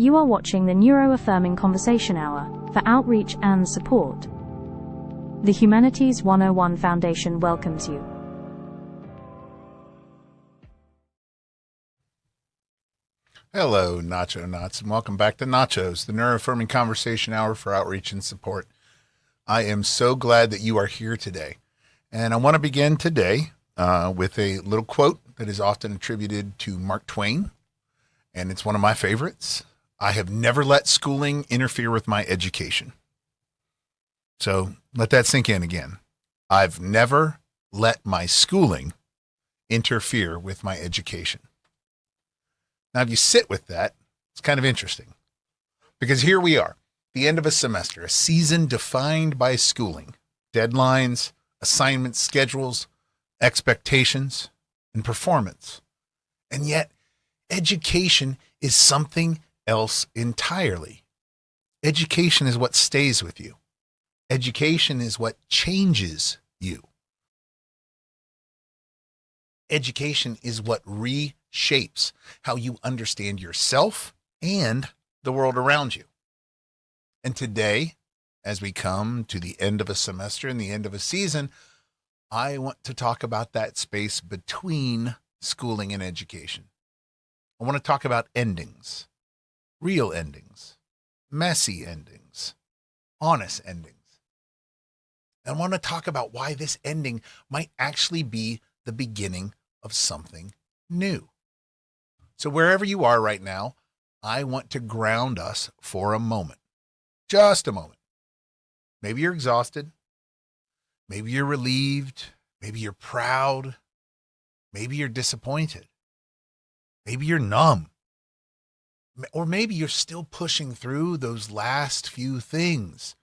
You are watching the Neuro-Affirming Conversation Hour for outreach and support. The Humanities 101 Foundation welcomes you. Hello, Nacho Knots, and welcome back to Nachos, the Neuro-Affirming Conversation Hour for outreach and support. I am so glad that you are here today. And I want to begin today with a little quote that is often attributed to Mark Twain, and it's one of my favorites. I have never let schooling interfere with my education. So let that sink in again. I've never let my schooling interfere with my education. Now, if you sit with that, it's kind of interesting because here we are, the end of a semester, a season defined by schooling, deadlines, assignments, schedules, expectations, and performance. And yet, education is something else entirely. Education is what stays with you. Education is what changes you. Education is what reshapes how you understand yourself and the world around you. And today, as we come to the end of a semester and the end of a season, I want to talk about that space between schooling and education. I want to talk about endings, real endings, messy endings, honest endings. And I want to talk about why this ending might actually be the beginning of something new. So wherever you are right now, I want to ground us for a moment, just a moment. Maybe you're exhausted. Maybe you're relieved. Maybe you're proud. Maybe you're disappointed. Maybe you're numb. Or maybe you're still pushing through those last few things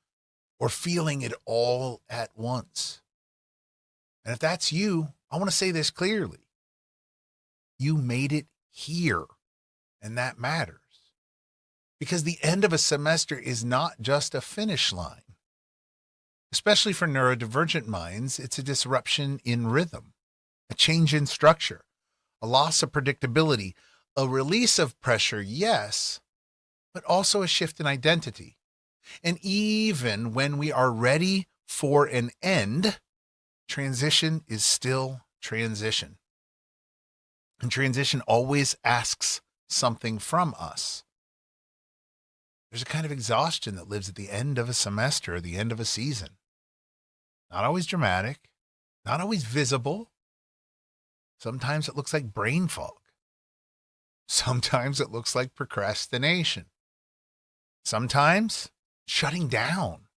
or feeling it all at once. And if that's you, I want to say this clearly. You made it here, and that matters. Because the end of a semester is not just a finish line. Especially for neurodivergent minds, it's a disruption in rhythm, a change in structure, a loss of predictability, a release of pressure, yes, but also a shift in identity. And even when we are ready for an end, transition is still transition. And transition always asks something from us. There's a kind of exhaustion that lives at the end of a semester or the end of a season. Not always dramatic, not always visible. Sometimes it looks like brain fog. Sometimes it looks like procrastination. Sometimes shutting down.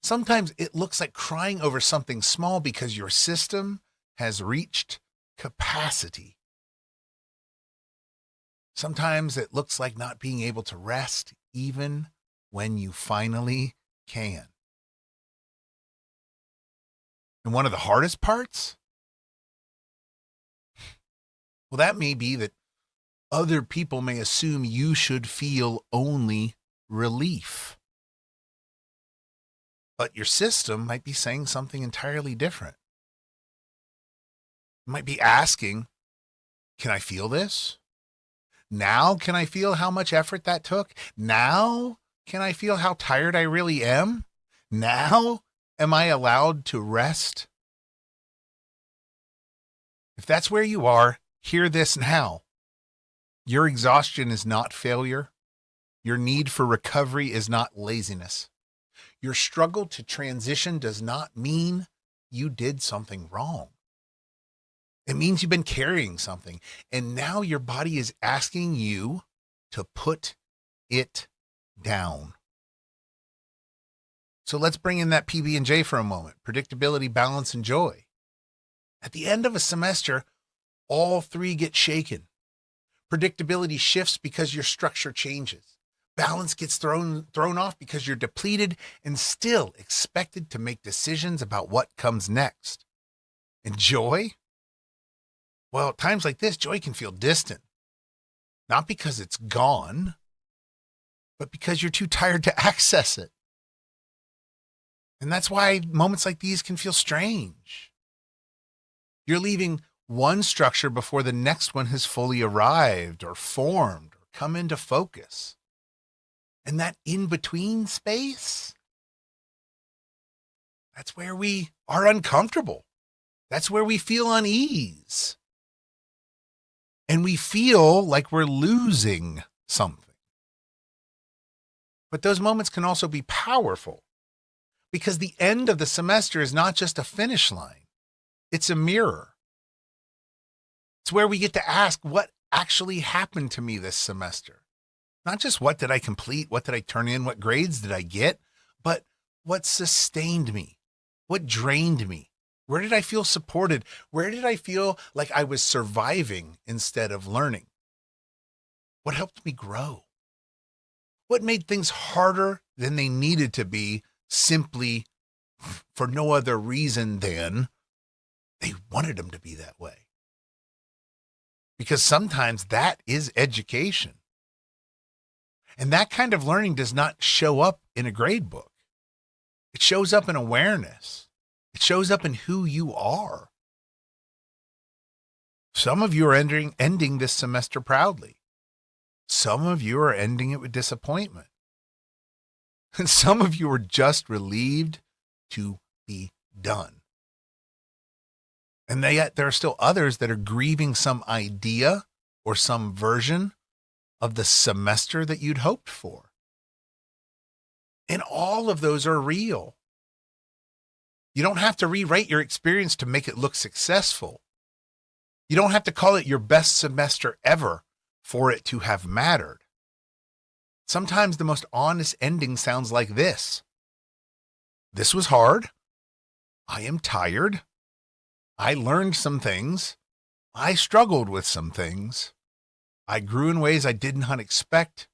Sometimes it looks like crying over something small because your system has reached capacity. Sometimes it looks like not being able to rest even when you finally can. And one of the hardest parts? Well, that may be that other people may assume you should feel only relief. But your system might be saying something entirely different. It might be asking, can I feel this? Now can I feel how much effort that took? Now can I feel how tired I really am? Now am I allowed to rest? If that's where you are, hear this now. Your exhaustion is not failure. Your need for recovery is not laziness. Your struggle to transition does not mean you did something wrong. It means you've been carrying something, and now your body is asking you to put it down. So let's bring in that PB&J for a moment. Predictability, balance, and joy. At the end of a semester, all three get shaken. Predictability shifts because your structure changes. Balance gets thrown off because you're depleted and still expected to make decisions about what comes next. And joy? Well, at times like this, joy can feel distant. Not because it's gone, but because you're too tired to access it. And that's why moments like these can feel strange. You're leaving one structure before the next one has fully arrived or formed or come into focus. And that in-between space, that's where we are uncomfortable. That's where we feel unease. And we feel like we're losing something. But those moments can also be powerful because the end of the semester is not just a finish line. It's a mirror. It's where we get to ask what actually happened to me this semester. Not just what did I complete, what did I turn in, what grades did I get, but what sustained me, what drained me. Where did I feel supported? Where did I feel like I was surviving instead of learning? What helped me grow? What made things harder than they needed to be simply for no other reason than they wanted them to be that way? Because sometimes that is education. And that kind of learning does not show up in a grade book. It shows up in awareness. It shows up in who you are. Some of you are ending this semester proudly. Some of you are ending it with disappointment. And some of you are just relieved to be done. And yet there are still others that are grieving some idea or some version of the semester that you'd hoped for. And all of those are real. You don't have to rewrite your experience to make it look successful. You don't have to call it your best semester ever for it to have mattered. Sometimes the most honest ending sounds like this. This was hard. I am tired. I learned some things. I struggled with some things. I grew in ways I did not expect.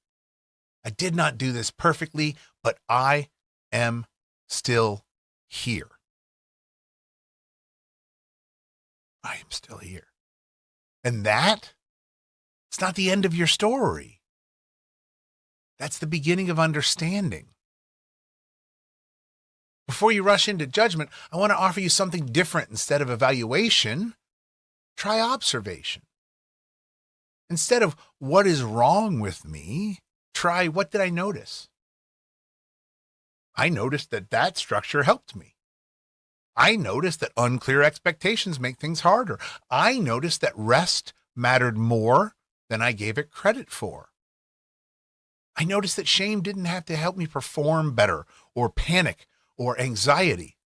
I did not do this perfectly, but I am still here. I am still here. And it's not the end of your story. That's the beginning of understanding. Before you rush into judgment, I want to offer you something different. Instead of evaluation, try observation. Instead of what is wrong with me, try what did I notice? I noticed that structure helped me. I noticed that unclear expectations make things harder. I noticed that rest mattered more than I gave it credit for. I noticed that shame didn't have to help me perform better or panic or anxiety.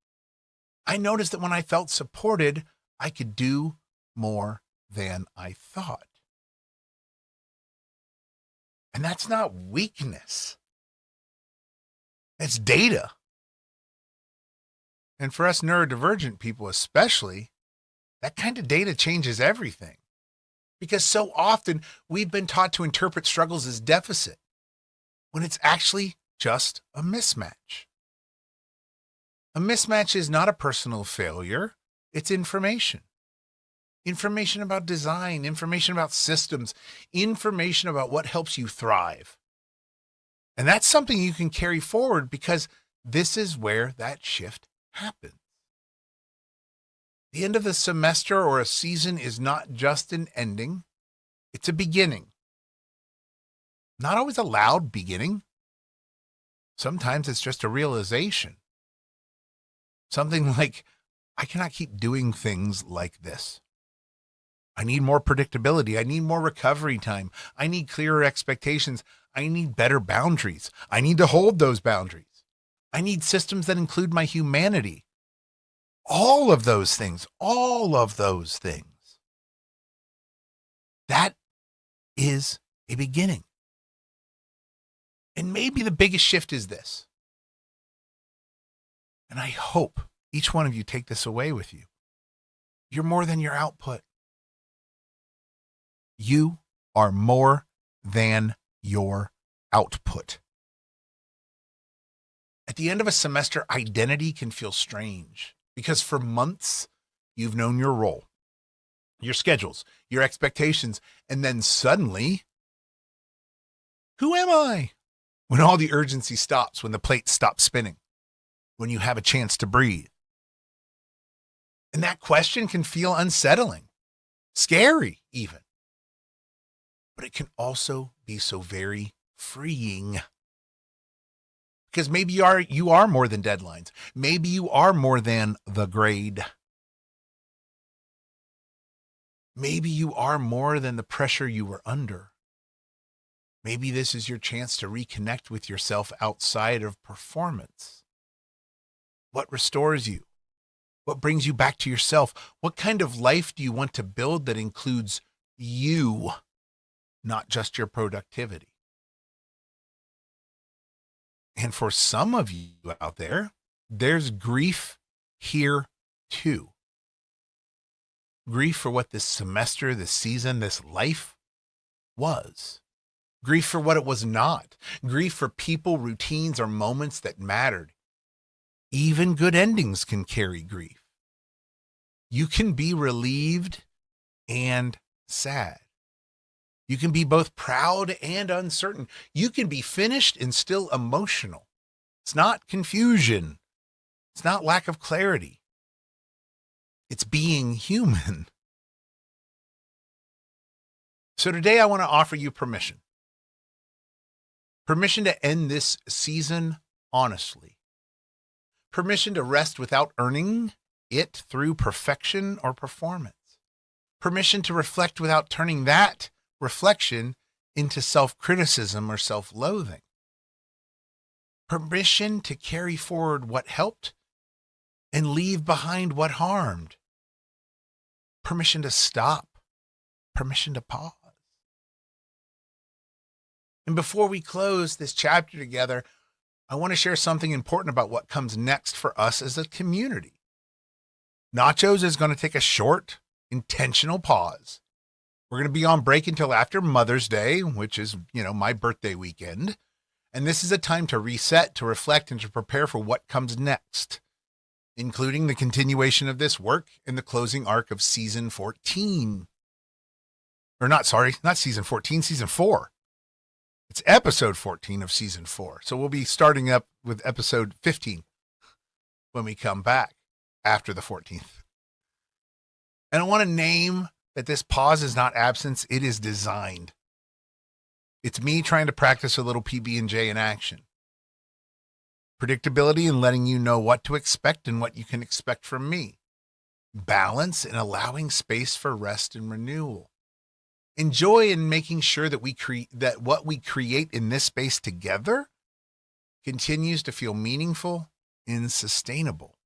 I noticed that when I felt supported, I could do more than I thought. And that's not weakness. It's data. And for us neurodivergent people especially, that kind of data changes everything. Because so often we've been taught to interpret struggles as deficit when it's actually just a mismatch. A mismatch is not a personal failure. It's information. Information about design, information about systems, information about what helps you thrive. And that's something you can carry forward because this is where that shift happens. The end of the semester or a season is not just an ending, it's a beginning. Not always a loud beginning. Sometimes it's just a realization. Something like, I cannot keep doing things like this. I need more predictability. I need more recovery time. I need clearer expectations. I need better boundaries. I need to hold those boundaries. I need systems that include my humanity. All of those things. That is a beginning. And maybe the biggest shift is this. And I hope each one of you take this away with you. You're more than your output. You are more than your output. At the end of a semester, identity can feel strange because for months you've known your role, your schedules, your expectations, and then suddenly, who am I? When all the urgency stops, when the plate stops spinning, when you have a chance to breathe. And that question can feel unsettling, scary even. but it can also be so very freeing. Because maybe you are more than deadlines. Maybe you are more than the grade. Maybe you are more than the pressure you were under. Maybe this is your chance to reconnect with yourself outside of performance. What restores you? What brings you back to yourself? What kind of life do you want to build that includes you, not just your productivity? And for some of you out there, there's grief here too. Grief for what this semester, this season, this life was. Grief for what it was not. Grief for people, routines, or moments that mattered. Even good endings can carry grief. You can be relieved and sad. You can be both proud and uncertain. You can be finished and still emotional. It's not confusion. It's not lack of clarity. It's being human. So today I want to offer you permission. Permission to end this season honestly. Permission to rest without earning it through perfection or performance. Permission to reflect without turning that reflection into self-criticism or self-loathing. Permission to carry forward what helped and leave behind what harmed. Permission to stop. Permission to pause. And before we close this chapter together, I want to share something important about what comes next for us as a community. Nachos is going to take a short, intentional pause. We're going to be on break until after Mother's Day, which is, my birthday weekend. And this is a time to reset, to reflect, and to prepare for what comes next, including the continuation of this work and the closing arc of season 14. Not season 14, season 4. It's episode 14 of season 4. So we'll be starting up with episode 15 when we come back after the 14th. And I want to name that this pause is not absence, it is designed. It's me trying to practice a little PB&J in action. Predictability and letting you know what to expect and what you can expect from me. Balance and allowing space for rest and renewal. Enjoy in making sure that that what we create in this space together continues to feel meaningful and sustainable.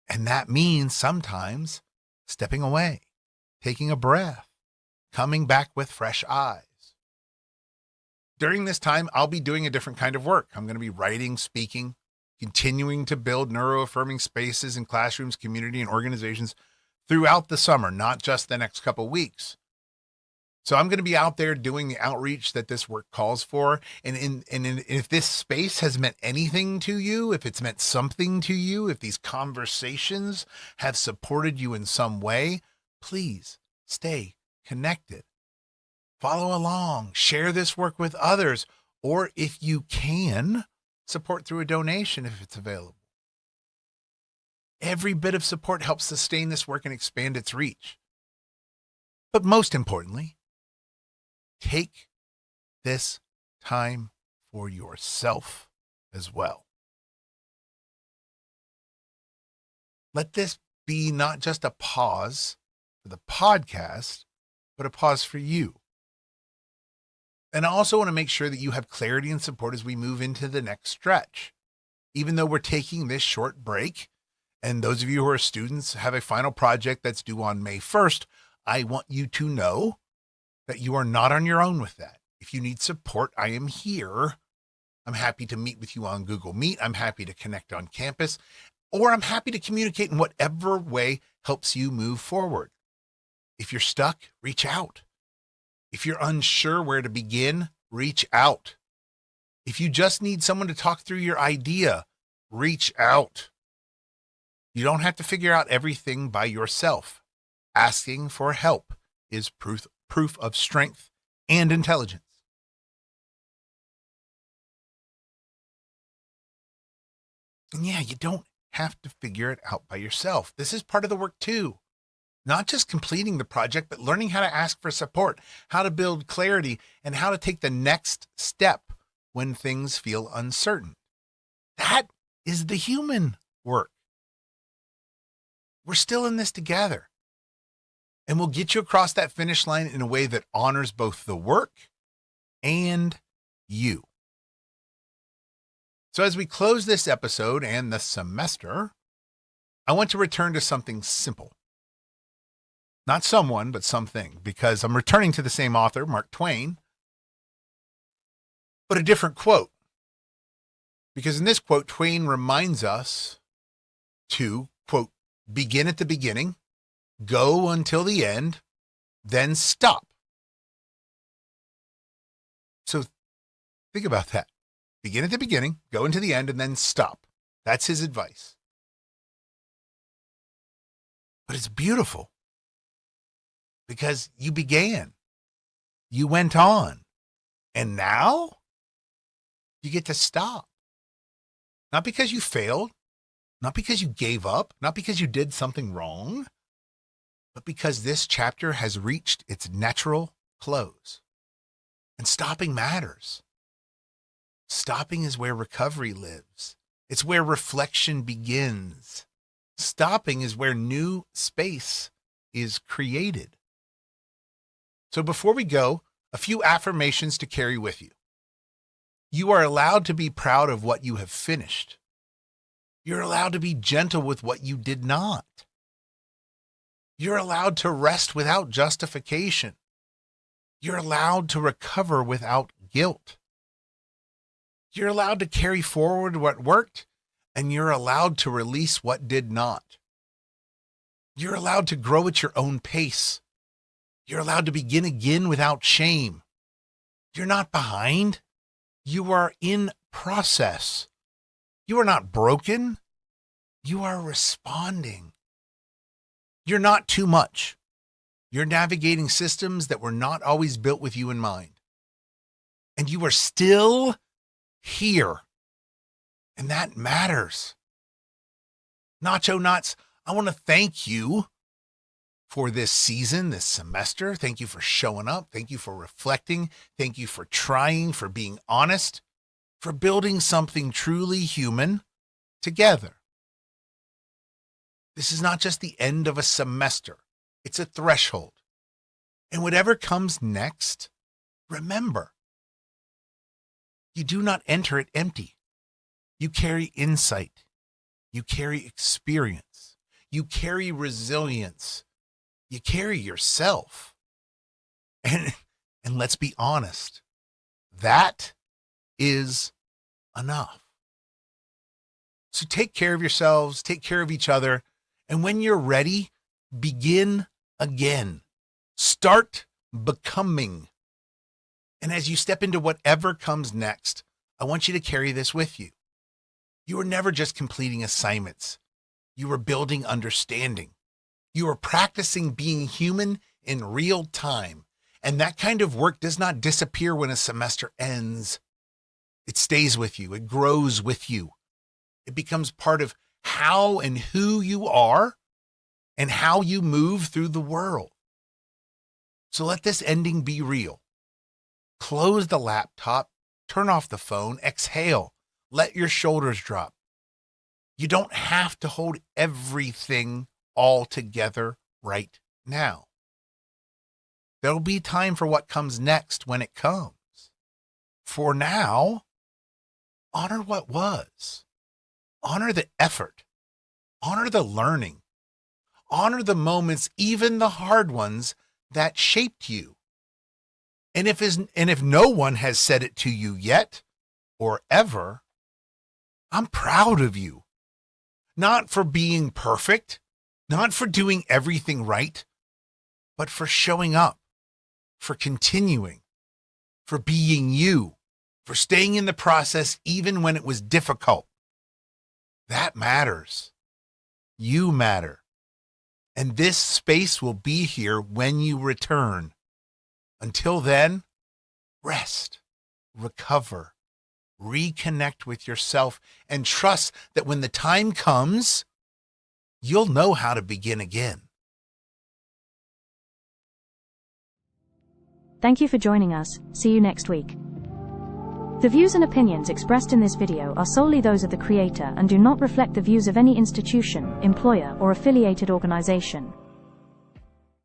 And that means sometimes stepping away, taking a breath, coming back with fresh eyes. During this time, I'll be doing a different kind of work. I'm going to be writing, speaking, continuing to build neuro-affirming spaces in classrooms, community, and organizations throughout the summer, not just the next couple weeks. So I'm going to be out there doing the outreach that this work calls for. And if this space has meant anything to you, if it's meant something to you, if these conversations have supported you in some way, please stay connected. Follow along, share this work with others, or if you can, support through a donation if it's available. Every bit of support helps sustain this work and expand its reach. But most importantly, take this time for yourself as well. Let this be not just a pause for the podcast, but a pause for you. And I also want to make sure that you have clarity and support as we move into the next stretch. Even though we're taking this short break, and those of you who are students have a final project that's due on May 1st, I want you to know that you are not on your own with that. If you need support, I am here. I'm happy to meet with you on Google Meet. I'm happy to connect on campus, or I'm happy to communicate in whatever way helps you move forward. If you're stuck, reach out. If you're unsure where to begin, reach out. If you just need someone to talk through your idea, reach out. You don't have to figure out everything by yourself. Asking for help is proof of strength and intelligence. And yeah, you don't have to figure it out by yourself. This is part of the work too. Not just completing the project, but learning how to ask for support, how to build clarity, and how to take the next step when things feel uncertain. That is the human work. We're still in this together. And we'll get you across that finish line in a way that honors both the work and you. So as we close this episode and the semester, I want to return to something simple. Not someone, but something, because I'm returning to the same author, Mark Twain, but a different quote. Because in this quote, Twain reminds us to, quote, begin at the beginning, go until the end, then stop. So think about that. Begin at the beginning, go into the end, and then stop. That's his advice. But it's beautiful because you began, you went on, and now you get to stop. Not because you failed, not because you gave up, not because you did something wrong, but because this chapter has reached its natural close. And stopping matters. Stopping is where recovery lives. It's where reflection begins. Stopping is where new space is created. So before we go, a few affirmations to carry with you. You are allowed to be proud of what you have finished. You're allowed to be gentle with what you did not. You're allowed to rest without justification. You're allowed to recover without guilt. You're allowed to carry forward what worked, and you're allowed to release what did not. You're allowed to grow at your own pace. You're allowed to begin again without shame. You're not behind. You are in process. You are not broken. You are responding. You're not too much. You're navigating systems that were not always built with you in mind. And you are still here. And that matters. Nacho Knots, I want to thank you for this season, this semester. Thank you for showing up. Thank you for reflecting. Thank you for trying, for being honest, for building something truly human together. This is not just the end of a semester. It's a threshold. And whatever comes next, remember, you do not enter it empty. You carry insight. You carry experience. You carry resilience. You carry yourself. And let's be honest, that is enough. So take care of yourselves, take care of each other, and when you're ready, begin again. Start becoming. And as you step into whatever comes next, I want you to carry this with you. You are never just completing assignments. You are building understanding. You are practicing being human in real time. And that kind of work does not disappear when a semester ends. It stays with you. It grows with you. It becomes part of how and who you are and how you move through the world. So let this ending be real. Close the laptop, turn off the phone, exhale, let your shoulders drop. You don't have to hold everything all together right now. There'll be time for what comes next when it comes. For now, honor what was. Honor the effort. Honor the learning. Honor the moments, even the hard ones, that shaped you. And if no one has said it to you yet or ever, I'm proud of you. Not for being perfect, not for doing everything right, but for showing up, for continuing, for being you, for staying in the process even when it was difficult. That matters. You matter. And this space will be here when you return. Until then, rest, recover, reconnect with yourself, and trust that when the time comes, you'll know how to begin again. Thank you for joining us. See you next week. The views and opinions expressed in this video are solely those of the creator and do not reflect the views of any institution, employer, or affiliated organization.